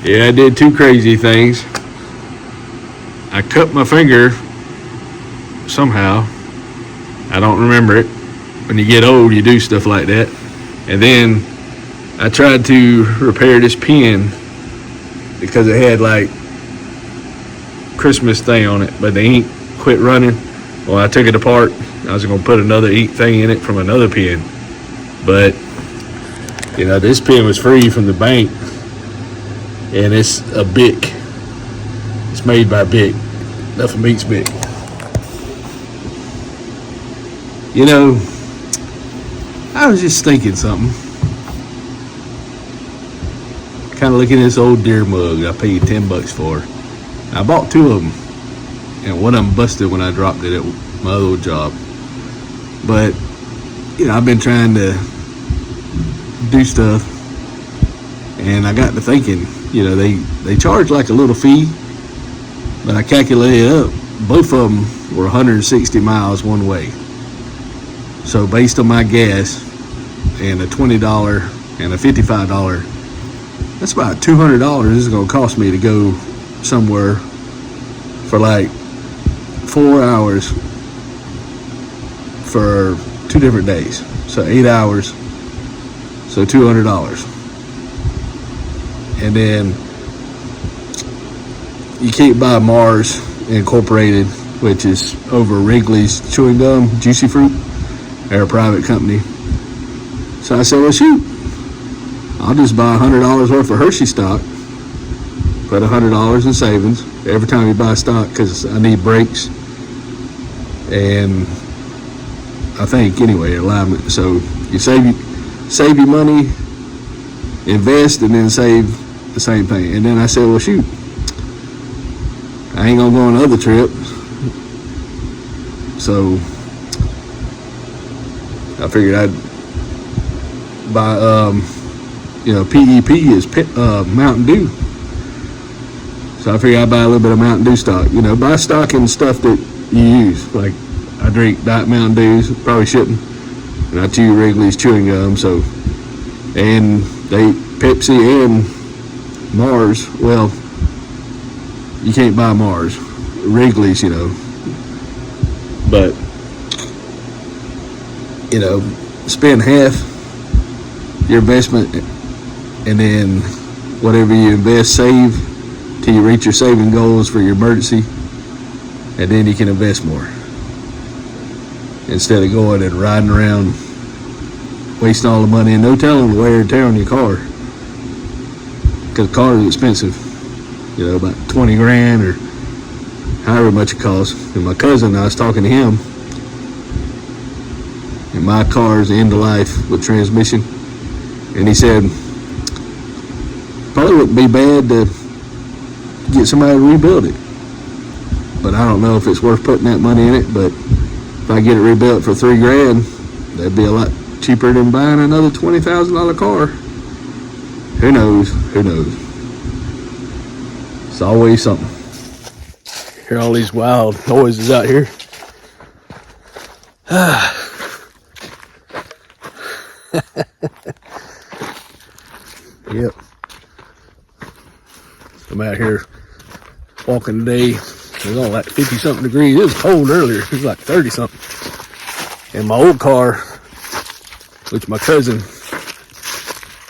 Yeah, I did two crazy things. I cut my finger somehow. I don't remember it. When you get old, you do stuff like that. And then I tried to repair this pen because it had like Christmas thing on it, but the ink quit running. Well, I took it apart. I was going to put another ink thing in it from another pen. But, this pen was free from the bank. And it's a Bic. It's made by Bic. Nothing beats Bic. I was just thinking something. Kind of looking at this old deer mug I paid $10 for. I bought two of them. And one of them busted when I dropped it at my other old job. But, I've been trying to do stuff. And I got to thinking, they charge like a little fee. But I calculated it up. Both of them were 160 miles one way. So based on my gas and a $20 and a $55, that's about $200 this is going to cost me to go somewhere for like 4 hours for 2 different days. So 8 hours, so $200. And then you can't buy Mars Incorporated, which is over Wrigley's chewing gum, Juicy Fruit. They're a private company. So I said, well, shoot, I'll just buy $100 worth of Hershey stock, put $100 in savings every time you buy stock because I need brakes and I think anyway alignment. So you save your money, invest, and then save the same thing. And then I said, well, shoot, I ain't gonna go on another trip. So I figured I'd buy, PEP is Mountain Dew. So I figured I'd buy a little bit of Mountain Dew stock. Buy stock in stuff that you use. Like I drink Diet Mountain Dews, probably shouldn't. And I chew Wrigley's chewing gum. So, and Pepsi and Mars. Well, you can't buy Mars, Wrigley's, But spend half your investment and then whatever you invest, save till you reach your saving goals for your emergency, and then you can invest more instead of going and riding around wasting all the money and no telling wear and tear on your car, because cars are expensive, about 20 grand or however much it costs. And my cousin, I was talking to him, and my car's end of life with transmission, and he said probably wouldn't be bad to get somebody to rebuild it, but I don't know if it's worth putting that money in it. But if I get it rebuilt for $3 grand, that'd be a lot cheaper than buying another $20,000 car. Who knows? It's always something. Hear all these wild noises out here. Yep. I'm out here walking today. It was only like 50 something degrees. It was cold earlier. It was like 30 something. And my old car, which my cousin,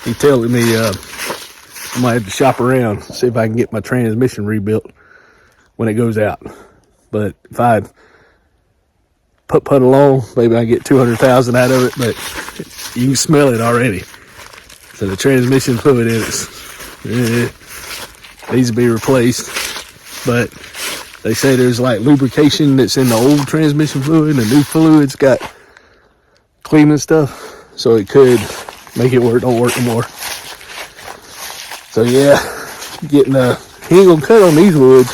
he telling me I might have to shop around, see if I can get my transmission rebuilt when it goes out. But if I put along, maybe I get 200,000 out of it, but you can smell it already. So the transmission fluid in it needs to be replaced. But they say there's like lubrication that's in the old transmission fluid, and the new fluid's got cleaning stuff, so it could make it don't work anymore. So yeah, he ain't gonna cut on these woods,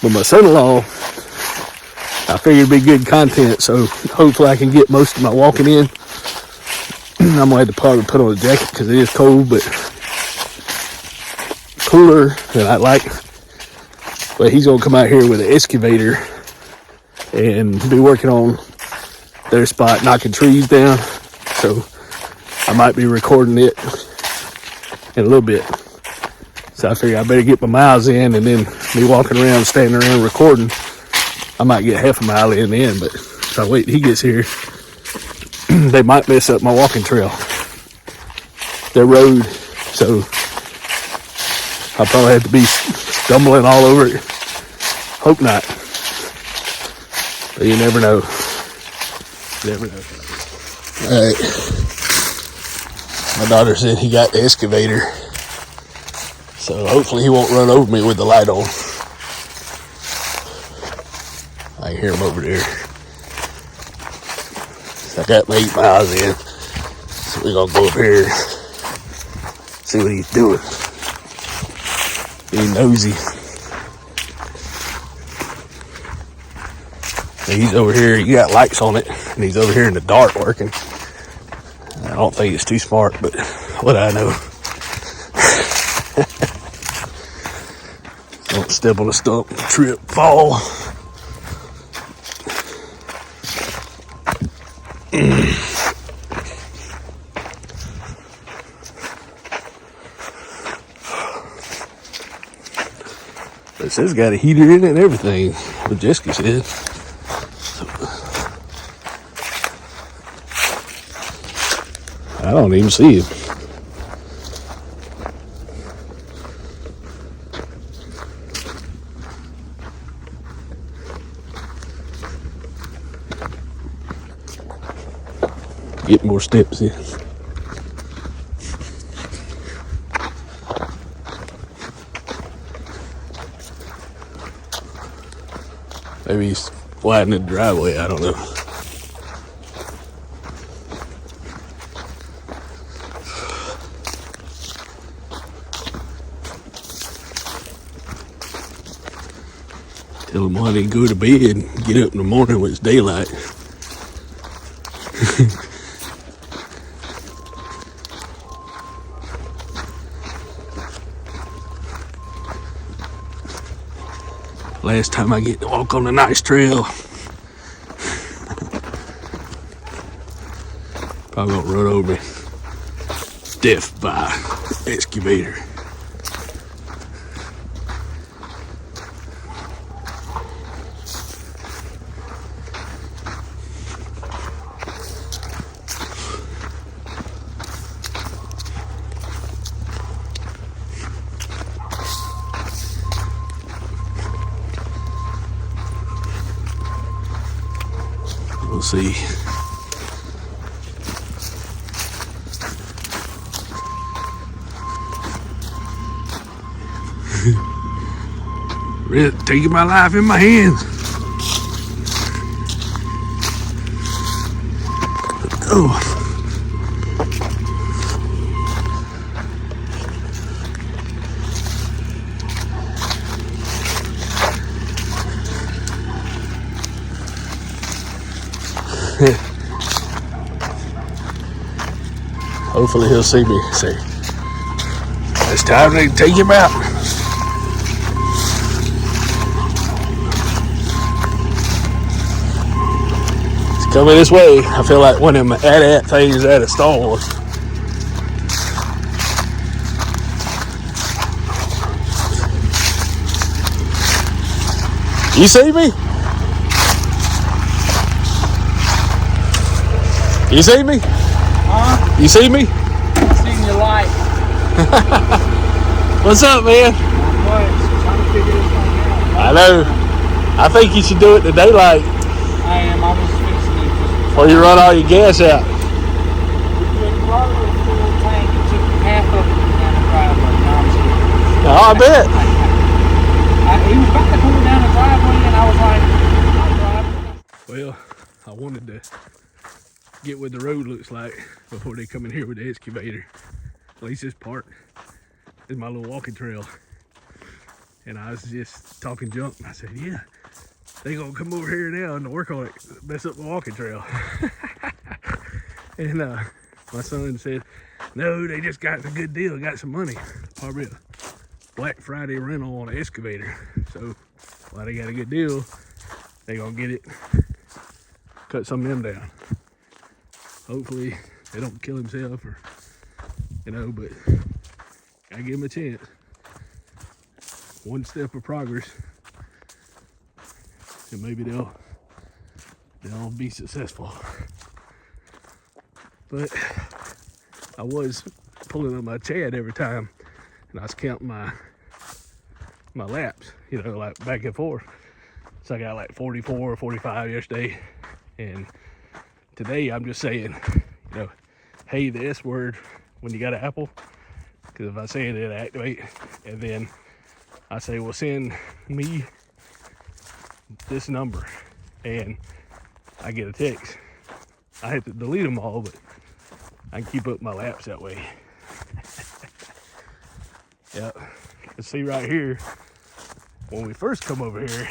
but my son-in-law, I figured it'd be good content, so hopefully I can get most of my walking in. I'm gonna have to probably put on a jacket because it is cold, but cooler than I'd like. But he's gonna come out here with an excavator and be working on their spot, knocking trees down. So I might be recording it in a little bit. So I figure I better get my miles in, and then me walking around, standing around recording, I might get half a mile in the end. But if I wait till he gets here, they might mess up my walking trail. Their road, so I'll probably have to be stumbling all over it. Hope not. But you never know. Never know. Alright. My daughter said he got the excavator. So hopefully he won't run over me with the light on. I can hear him over there. I got my 8 miles in. So we're gonna go up here, see what he's doing. Be nosy. He's over here, you got lights on it, and he's over here in the dark working. I don't think it's too smart, but what I know. Don't step on a stump, trip, fall. It says got a heater in it and everything, what Jessica said. I don't even see it. Get more steps in. Maybe he's widening the driveway, I don't know. Tell him why they go to bed and get up in the morning when it's daylight. Last time I get to walk on a nice trail. Probably gonna run over me. Death by excavator. We'll see. Really taking my life in my hands. Oh. Hopefully he'll see me. Say, it's time to take him out. It's coming this way. I feel like one of them AT-AT things out of Star Wars. You see me? You see me? Huh? You see me? Seen your light. What's up, man? Trying to figure this thing out. I know. I think you should do it in the daylight I am. I was fixing it just before you run all your gas out. we put a water in a full tank and took half of it down the driveway. No, I'm just kidding. Oh, I bet. He was about to pull down the driveway and I was like, I'll drive. Well, I wanted to get what the road looks like before they come in here with the excavator. At least this part is my little walking trail. And I was just talking junk. I said, yeah, they gonna come over here now and work on it, mess up the walking trail. And my son said, no, they just got a good deal, got some money. Probably a Black Friday rental on an excavator. So while they got a good deal, they gonna get it, cut some of them down. Hopefully they don't kill himself or, but I give him a chance. one step of progress, and maybe they'll be successful. But I was pulling up my Chad every time, and I was counting my laps, you know, like back and forth. So I got like 44 or 45 yesterday, and today I'm just saying, you know, hey, the S word when you got an apple, because if I say it, it'll activate. And then I say, well, send me this number, and I get a text. I have to delete them all, but I can keep up my laps that way. Yeah, you see right here, when we first come over here,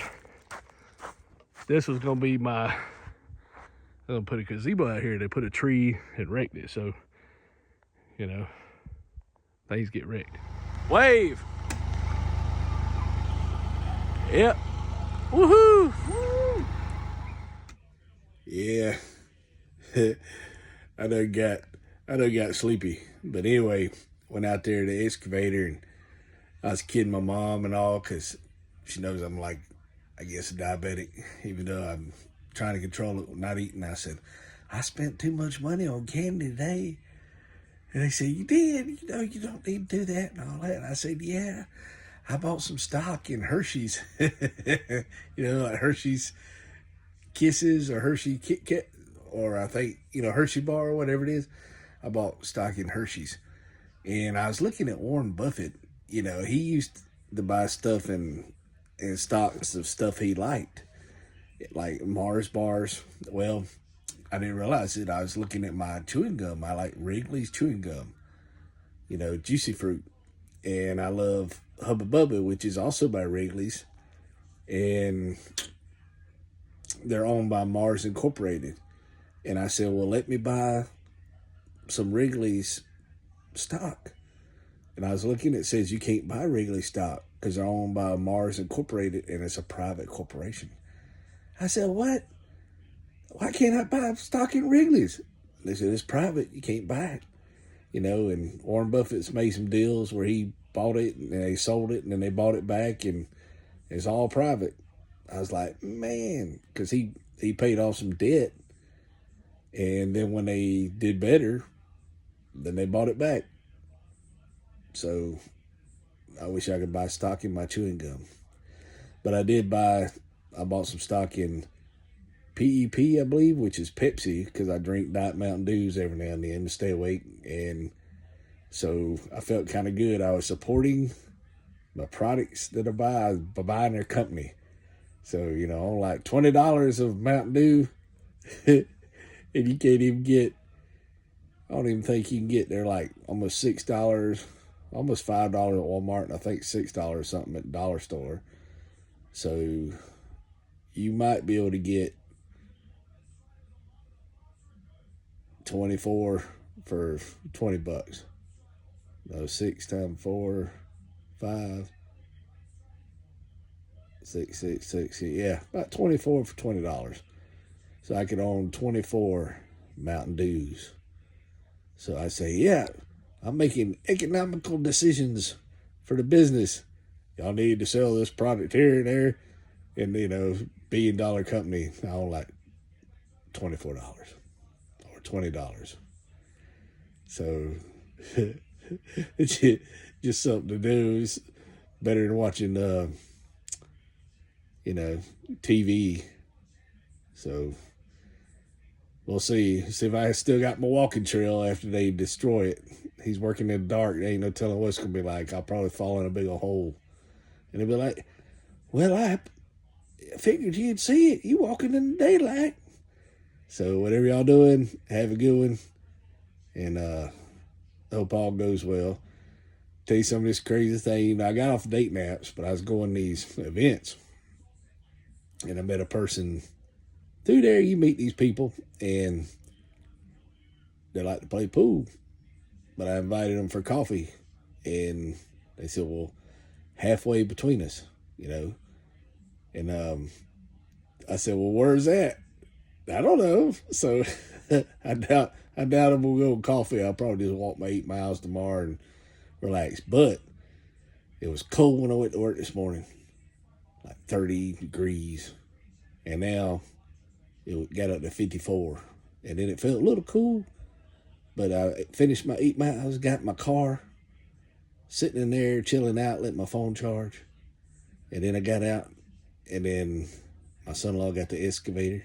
this was gonna be I'm gonna put a gazebo out here. They put a tree and wrecked it, so, you know, things get wrecked. Wave! Yep. Woohoo! Woo! Yeah. I done got sleepy. But anyway, went out there to the excavator, and I was kidding my mom and all, because she knows I'm like, I guess, a diabetic, even though I'm trying to control it, not eating. I said, I spent too much money on candy today. And they said, you did? You know, you don't need to do that and all that. And I said, yeah, I bought some stock in Hershey's. You know, like Hershey's Kisses or Hershey Kit Kat, or I think, you know, Hershey Bar or whatever it is. I bought stock in Hershey's. And I was looking at Warren Buffett. You know, he used to buy stuff in stocks of stuff he liked, like Mars bars. Well, I didn't realize it. I was looking at my chewing gum. I like Wrigley's chewing gum, you know, Juicy Fruit. And I love Hubba Bubba, which is also by Wrigley's. And they're owned by Mars Incorporated. And I said, well, let me buy some Wrigley's stock. And I was looking, it says you can't buy Wrigley stock because they're owned by Mars Incorporated, and it's a private corporation. I said, what? Why can't I buy stock in Wrigley's? They said, it's private. You can't buy it. You know, and Warren Buffett's made some deals where he bought it and they sold it and then they bought it back, and it's all private. I was like, man, because he paid off some debt. And then when they did better, then they bought it back. So I wish I could buy stock in my chewing gum. But I bought some stock in PEP, I believe, which is Pepsi, because I drink Diet Mountain Dews every now and then to stay awake. And so I felt kind of good. I was supporting my products that I buy by buying their company. So, you know, on like $20 of Mountain Dew, and you can't even get, I don't even think you can get there, like almost $6, almost $5 at Walmart, and I think $6 something at the dollar store. So you might be able to get 24 for $20. No, 6 times 4, 5, 6, yeah, about 24 for $20. So I could own 24 Mountain Dews. So I say, yeah, I'm making economical decisions for the business. Y'all need to sell this product here and there. And, you know, $1 billion company, I own like $24 or $20. So it's just something to do. It's better than watching, you know, TV. So we'll see. See if I still got my walking trail after they destroy it. He's working in the dark. There ain't no telling what it's going to be like. I'll probably fall in a big old hole. And he'll be like, well, I figured you'd see it. You walking in the daylight. So whatever y'all doing, have a good one. And hope all goes well. Tell you some of this crazy thing. You know, I got off dating apps, but I was going to these events. And I met a person through there. You meet these people, and they like to play pool. But I invited them for coffee, and they said, well, halfway between us, you know. And I said, well, where's that? I don't know. So I doubt we'll go coffee. I'll probably just walk my 8 miles tomorrow and relax. But It was cold when I went to work this morning, like 30 degrees. And now it got up to 54. And then it felt a little cool. But I finished my I was got in my car, sitting in there, chilling out, letting my phone charge. And then I got out, and then my son-in-law got the excavator,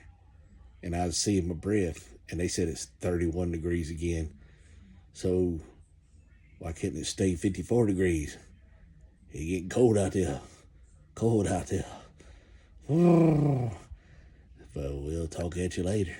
and I was seeing my breath, and they said it's 31 degrees again. So why couldn't it stay 54 degrees? It's getting cold out there. Cold out there. But we'll talk at you later.